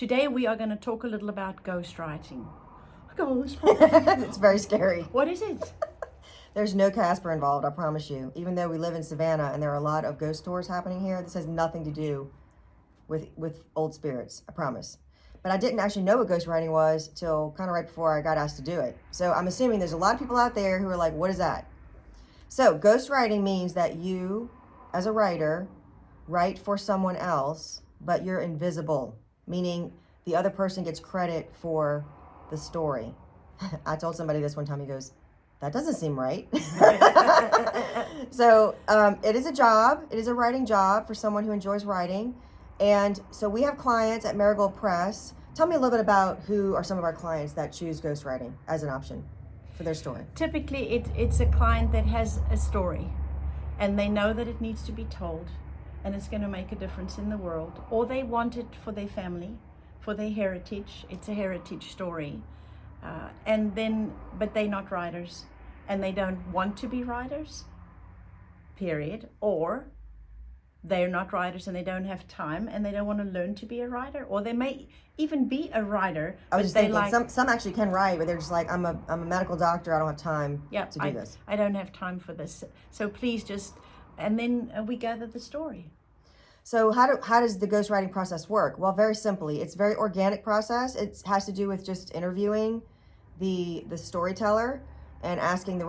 Today we are going to talk a little about ghostwriting. It's very scary. What is it? There's no Casper involved, I promise you. Even though we live in Savannah and there are a lot of ghost tours happening here, this has nothing to do with old spirits, I promise. But I didn't actually know what ghostwriting was till kind of right before I got asked to do it. So I'm assuming there's a lot of people out there who are like, what is that? So ghostwriting means that you, as a writer, write for someone else, but you're invisible, meaning the other person gets credit for the story. I told somebody this one time, he goes, that doesn't seem right. So it is a job. It is a writing job for someone who enjoys writing. And so we have clients at Marigold Press. Tell me a little bit about who are some of our clients that choose ghostwriting as an option for their story. Typically, it's a client that has a story and they know that it needs to be told and it's going to make a difference in the world. Or they want it for their family, for their heritage. It's a heritage story. But they're not writers and they don't want to be writers, period. Or they're not writers and they don't have time and they don't want to learn to be a writer, or they may even be a writer. I was just thinking, some actually can write, but they're just like, I'm a medical doctor, I don't have time to do this. I don't have time for this. So please and then we gather the story. So how does the ghostwriting process work? Well, very simply, it's a very organic process. It has to do with just interviewing the storyteller and asking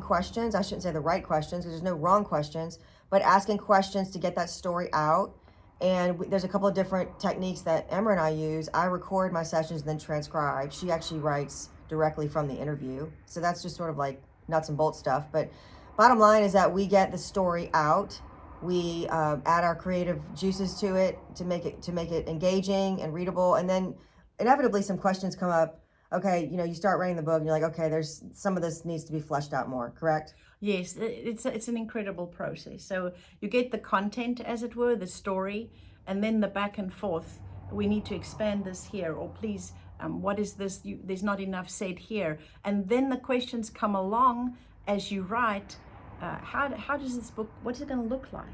questions. I shouldn't say the right questions because there's no wrong questions, but asking questions to get that story out. And there's a couple of different techniques that Emra and I use. I record my sessions and then transcribe. She actually writes directly from the interview. So that's just sort of like nuts and bolts stuff. But bottom line is that we get the story out. We add our creative juices to it to make it engaging and readable. And then inevitably some questions come up. Okay, you start writing the book and you're like, okay, there's some of this needs to be fleshed out more, correct? Yes, it's an incredible process. So you get the content, as it were, the story, and then the back and forth. We need to expand this here, or please, what is this? There's not enough said here. And then the questions come along as you write. How does this book, what's it going to look like?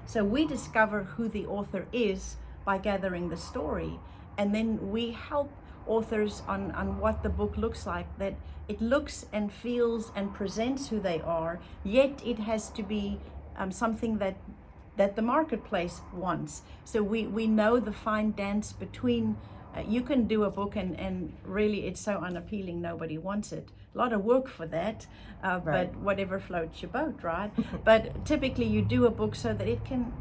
So we discover who the author is by gathering the story, and then we help authors on what the book looks like, that it looks and feels and presents who they are, yet it has to be something that the marketplace wants. So we know the fine dance between, you can do a book and really it's so unappealing, nobody wants it. A lot of work for that, right. But whatever floats your boat, right? But typically you do a book so that it can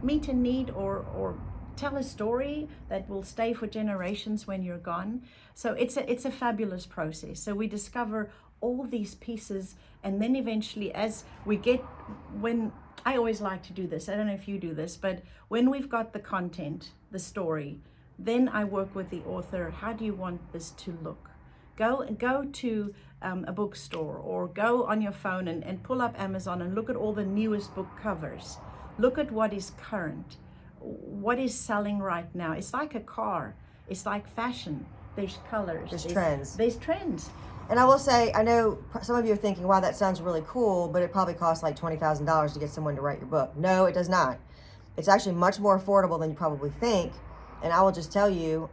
meet a need or tell a story that will stay for generations when you're gone. So it's a fabulous process. So we discover all these pieces, and then eventually when I always like to do this, I don't know if you do this, but when we've got the content, the story, then I work with the author. How do you want this to look? Go to a bookstore or go on your phone and pull up Amazon and look at all the newest book covers. Look at what is current. What is selling right now? It's like a car. It's like fashion. There's colors. There's trends. There's trends. And I will say, I know some of you are thinking, wow, that sounds really cool, but it probably costs like $20,000 to get someone to write your book. No, it does not. It's actually much more affordable than you probably think. And I will just tell you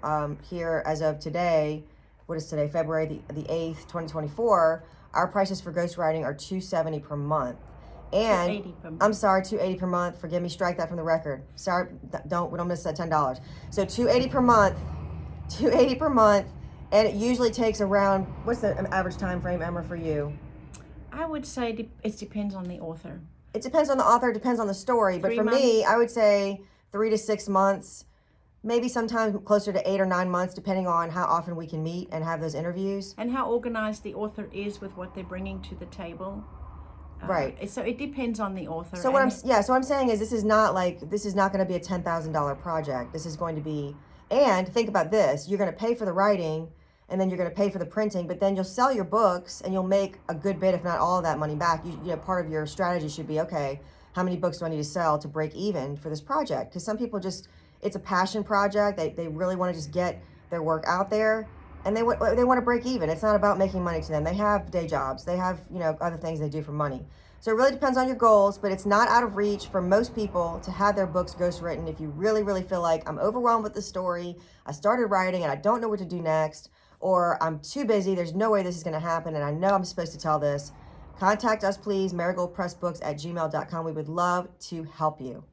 here as of today, what is today, February the 8th, 2024, our prices for ghostwriting are $270 per month. And $280 per month. I'm sorry, $280 per month. Forgive me, strike that from the record. Sorry, we don't miss that $10. So $280 per month, and it usually takes around, what's the average time frame, Emra, for you? I would say it depends on the author. It depends on the author, it depends on the story. But 3 for months? me, I would say 3 to 6 months, maybe sometimes closer to 8 or 9 months, depending on how often we can meet and have those interviews. And how organized the author is with what they're bringing to the table. Right. So it depends on the author. So what I'm saying is this is not going to be a $10,000 project. This is going to be, and think about this, you're going to pay for the writing and then you're going to pay for the printing, but then you'll sell your books and you'll make a good bit, if not all of that money back. You know, part of your strategy should be, okay, how many books do I need to sell to break even for this project? Because some people it's a passion project. They really want to just get their work out there. And they want to break even. It's not about making money to them. They have day jobs. They have, other things they do for money. So it really depends on your goals, but it's not out of reach for most people to have their books ghostwritten if you really, really feel like I'm overwhelmed with the story, I started writing and I don't know what to do next, or I'm too busy, there's no way this is going to happen, and I know I'm supposed to tell this. Contact us, please, marigoldpressbooks@gmail.com. We would love to help you.